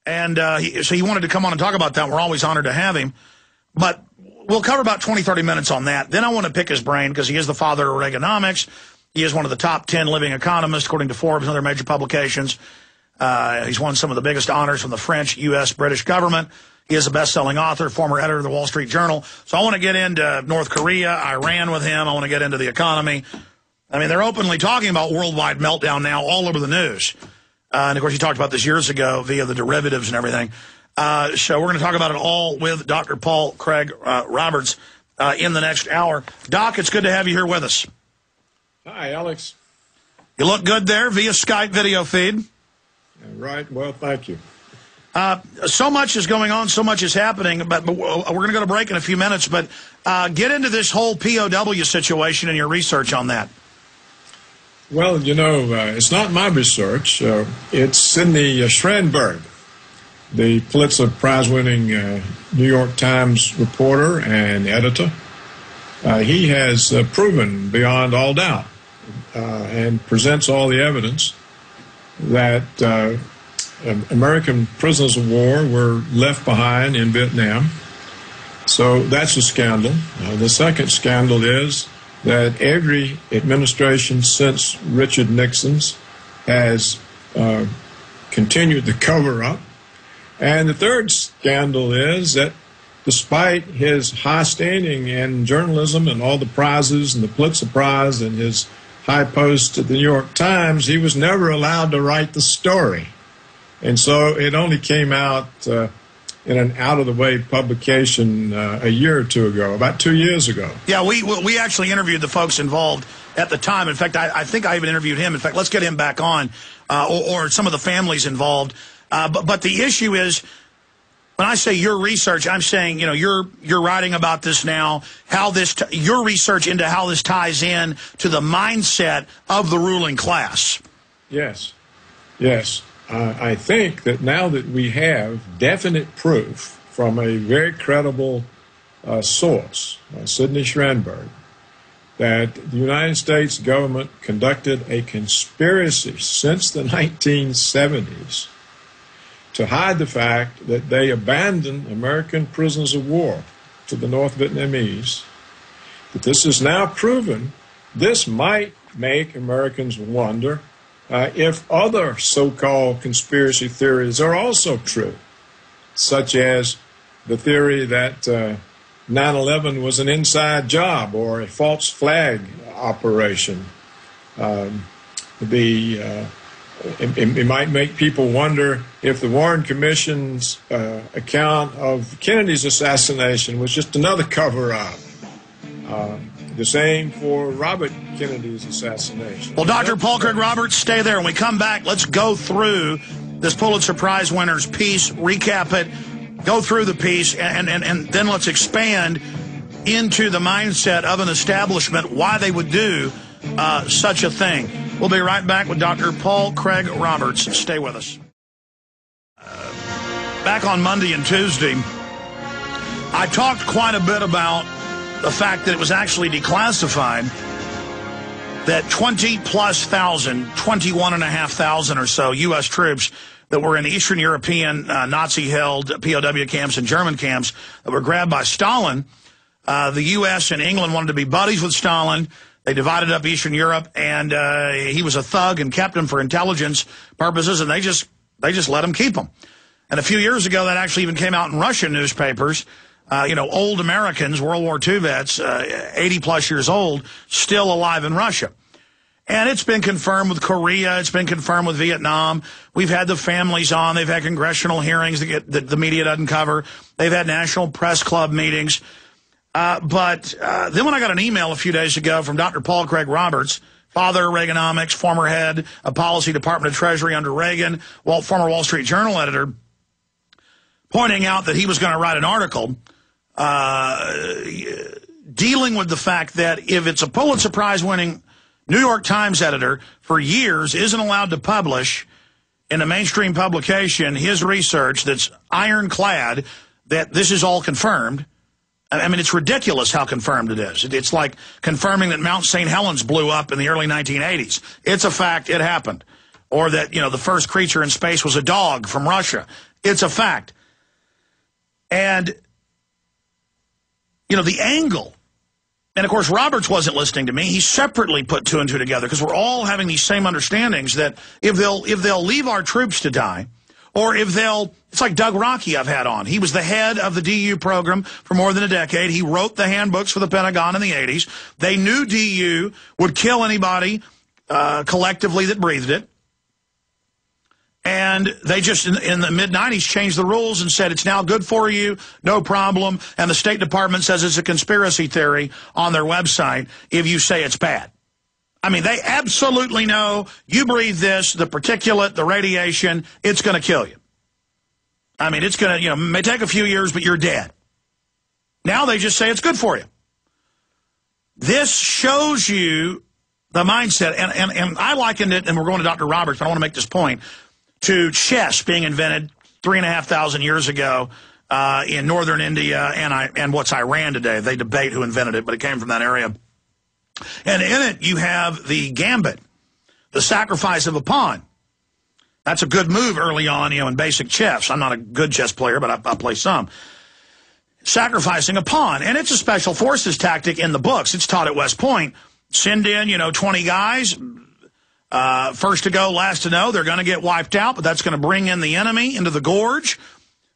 And so he wanted to come on and talk about that. We're always honored to have him. But we'll cover about 20, 30 minutes on that. Then I want to pick his brain because he is the father of Reaganomics. He is one of the top 10 living economists, according to Forbes and other major publications. He's won some of the biggest honors from the French, U.S., British government. He is a best-selling author, former editor of the Wall Street Journal. So I want to get into North Korea, Iran with him. I want to get into the economy. I mean, they're openly talking about worldwide meltdown now all over the news. And, of course, he talked about this years ago via the derivatives and everything. So we're going to talk about it all with Dr. Paul Craig Roberts in the next hour. Doc, it's good to have you here with us. Hi, Alex. You look good there via Skype video feed. Right. Well, thank you. So much is going on, so much is happening, but we're going to go to break in a few minutes. But get into this whole POW situation and your research on that. Well, you know, it's not my research. It's Sidney Schanberg, the Pulitzer Prize-winning New York Times reporter and editor. He has proven beyond all doubt and presents all the evidence that American prisoners of war were left behind in Vietnam. So that's a scandal. The second scandal is that every administration since Richard Nixon's has continued the cover-up. And the third scandal is that despite his high standing in journalism and all the prizes and the Pulitzer Prize and his high post at the New York Times, he was never allowed to write the story. And so it only came out in an out-of-the-way publication a year or two ago, about 2 years ago. Yeah, we actually interviewed the folks involved at the time. In fact, I think I even interviewed him. In fact, let's get him back on, or some of the families involved. But the issue is, when I say your research, I'm saying, you know, you're writing about this now, how this your research into how this ties in to the mindset of the ruling class. Yes, yes. I think that now that we have definite proof from a very credible source, Sidney Schanberg, that the United States government conducted a conspiracy since the 1970s to hide the fact that they abandoned American prisoners of war to the North Vietnamese, that this is now proven, this might make Americans wonder if other so-called conspiracy theories are also true, such as the theory that 9/11 was an inside job or a false flag operation. It might make people wonder if the Warren Commission's account of Kennedy's assassination was just another cover-up. The same for Robert Kennedy's assassination. Well, Dr. Paul Craig Roberts, stay there. When we come back, let's go through this Pulitzer Prize winner's piece, recap it, go through the piece, and then let's expand into the mindset of an establishment, why they would do such a thing. We'll be right back with Dr. Paul Craig Roberts. Stay with us. Back on Monday and Tuesday, I talked quite a bit about the fact that it was actually declassified, that 20-plus thousand, 21,500 or so U.S. troops that were in Eastern European Nazi-held POW camps and German camps that were grabbed by Stalin. The U.S. and England wanted to be buddies with Stalin. They divided up Eastern Europe, and he was a thug and kept him for intelligence purposes, and they just let him keep him. And a few years ago, that actually even came out in Russian newspapers. You know, old Americans, World War II vets, 80-plus years old, still alive in Russia. And it's been confirmed with Korea. It's been confirmed with Vietnam. We've had the families on. They've had congressional hearings that the media doesn't cover. They've had National Press Club meetings. But then when I got an email a few days ago from Dr. Paul Craig Roberts, father of Reaganomics, former head of policy, Department of Treasury under Reagan, former Wall Street Journal editor, pointing out that he was going to write an article dealing with the fact that if it's a Pulitzer Prize-winning New York Times editor for years isn't allowed to publish in a mainstream publication his research that's ironclad, that this is all confirmed. I mean, it's ridiculous how confirmed it is. It's like confirming that Mount St. Helens blew up in the early 1980s. It's a fact. It happened. Or that, you know, the first creature in space was a dog from Russia. It's a fact. And, you know, the angle, and of course Roberts wasn't listening to me. He separately put two and two together because we're all having these same understandings that if they'll leave our troops to die, or if it's like Doug Rockey I've had on. He was the head of the DU program for more than a decade. He wrote the handbooks for the Pentagon in the 80s. They knew DU would kill anybody collectively that breathed it. And they just, in the mid-90s, changed the rules and said it's now good for you, no problem. And the State Department says it's a conspiracy theory on their website if you say it's bad. I mean, they absolutely know you breathe this, the particulate, the radiation, it's going to kill you. I mean, it's going to, you know, may take a few years, but you're dead. Now they just say it's good for you. This shows you the mindset. And I likened it, and we're going to Dr. Roberts, but I want to make this point, to chess being invented 3,500 years ago in northern India and what's Iran today. They debate who invented it, but it came from that area. And in it, you have the gambit, the sacrifice of a pawn. That's a good move early on, you know, in basic chess. I'm not a good chess player, but I play some. Sacrificing a pawn. And it's a special forces tactic in the books. It's taught at West Point. Send in, you know, 20 guys. First to go, last to know. They're going to get wiped out, but that's going to bring in the enemy into the gorge.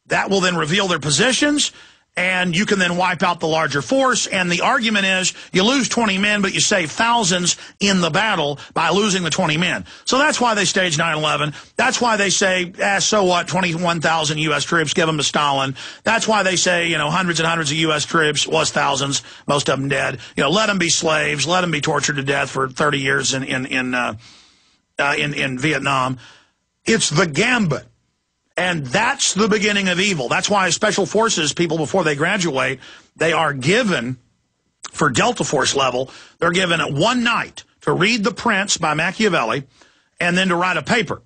That will then reveal their positions, and you can then wipe out the larger force. And the argument is you lose 20 men, but you save thousands in the battle by losing the 20 men. So that's why they staged 9/11. That's why they say, so what, 21,000 U.S. troops, give them to Stalin. That's why they say, you know, hundreds and hundreds of U.S. troops, was thousands, most of them dead. You know, let them be slaves, let them be tortured to death for 30 years in Vietnam. It's the gambit. And that's the beginning of evil. That's why special forces people, before they graduate, they are given, for Delta Force level, they're given one night to read The Prince by Machiavelli and then to write a paper.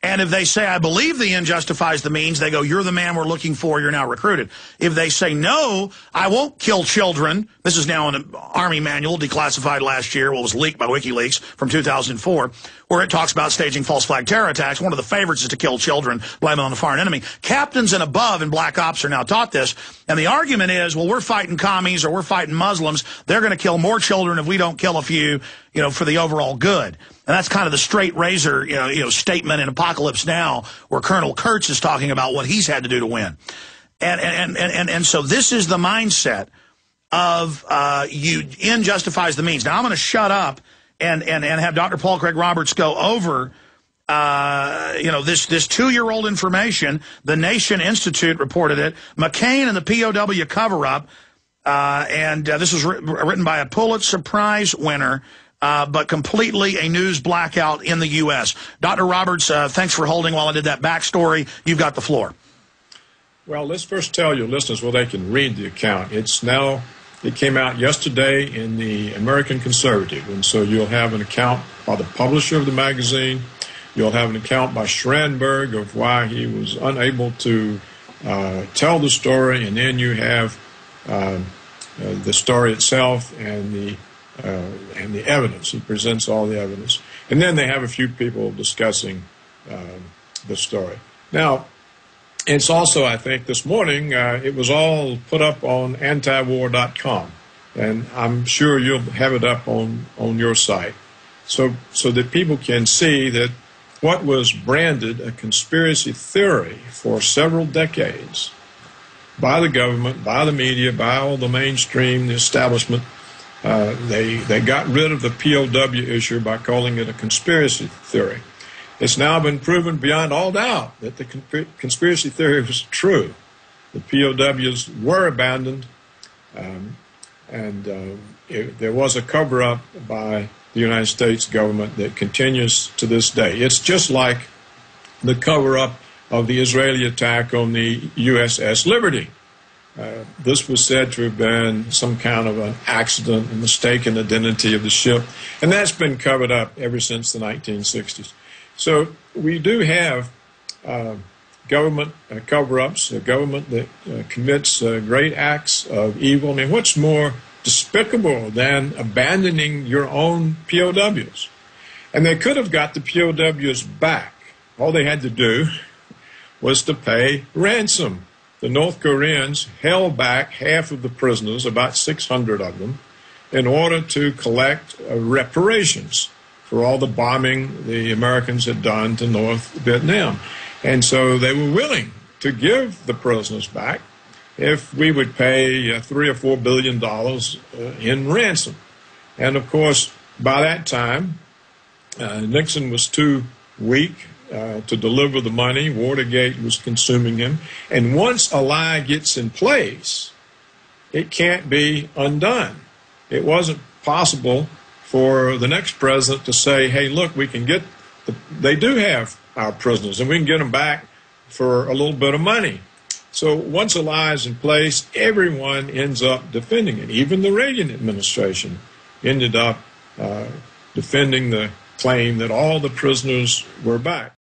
And if they say, I believe the end justifies the means, they go, you're the man we're looking for, you're now recruited. If they say, no, I won't kill children, this is now in an Army manual declassified last year, well, it was leaked by WikiLeaks from 2004, where it talks about staging false flag terror attacks. One of the favorites is to kill children, blame it on the foreign enemy. Captains and above in Black Ops are now taught this. And the argument is, well, we're fighting commies or we're fighting Muslims. They're going to kill more children if we don't kill a few, you know, for the overall good. And that's kind of the straight razor, you know, statement in Apocalypse Now, where Colonel Kurtz is talking about what he's had to do to win. And so this is the mindset of end justifies the means. Now I'm going to shut up and have Dr. Paul Craig Roberts go over you know, this 2-year-old information. The Nation Institute reported it. McCain and the POW cover-up. This was written by a Pulitzer Prize winner. But completely a news blackout in the U.S. Dr. Roberts, thanks for holding while I did that backstory. You've got the floor. Well, let's first tell your listeners where they can read the account. It came out yesterday in the American Conservative, and so you'll have an account by the publisher of the magazine. You'll have an account by Schanberg of why he was unable to tell the story, and then you have the story itself and the evidence. He presents all the evidence. And then they have a few people discussing the story. Now, it's also, I think, this morning, it was all put up on antiwar.com. And I'm sure you'll have it up on your site. So that people can see that what was branded a conspiracy theory for several decades by the government, by the media, by all the mainstream, the establishment, they got rid of the POW issue by calling it a conspiracy theory. It's now been proven beyond all doubt that the conspiracy theory was true. The POWs were abandoned, there was a cover-up by the United States government that continues to this day. It's just like the cover-up of the Israeli attack on the USS Liberty. This was said to have been some kind of an accident, a mistaken identity of the ship, and that's been covered up ever since the 1960s. So we do have government cover-ups, a government that commits great acts of evil. I mean, what's more despicable than abandoning your own POWs? And they could have got the POWs back. All they had to do was to pay ransom. The North Koreans held back half of the prisoners, about 600 of them, in order to collect reparations for all the bombing the Americans had done to North Vietnam. And so they were willing to give the prisoners back if we would pay $3 or $4 billion in ransom. And of course, by that time, Nixon was too weak to deliver the money. Watergate was consuming him. And once a lie gets in place, it can't be undone. It wasn't possible for the next president to say, hey, look, we can get, they do have our prisoners, and we can get them back for a little bit of money. So once a lie is in place, everyone ends up defending it. Even the Reagan administration ended up defending the claim that all the prisoners were back.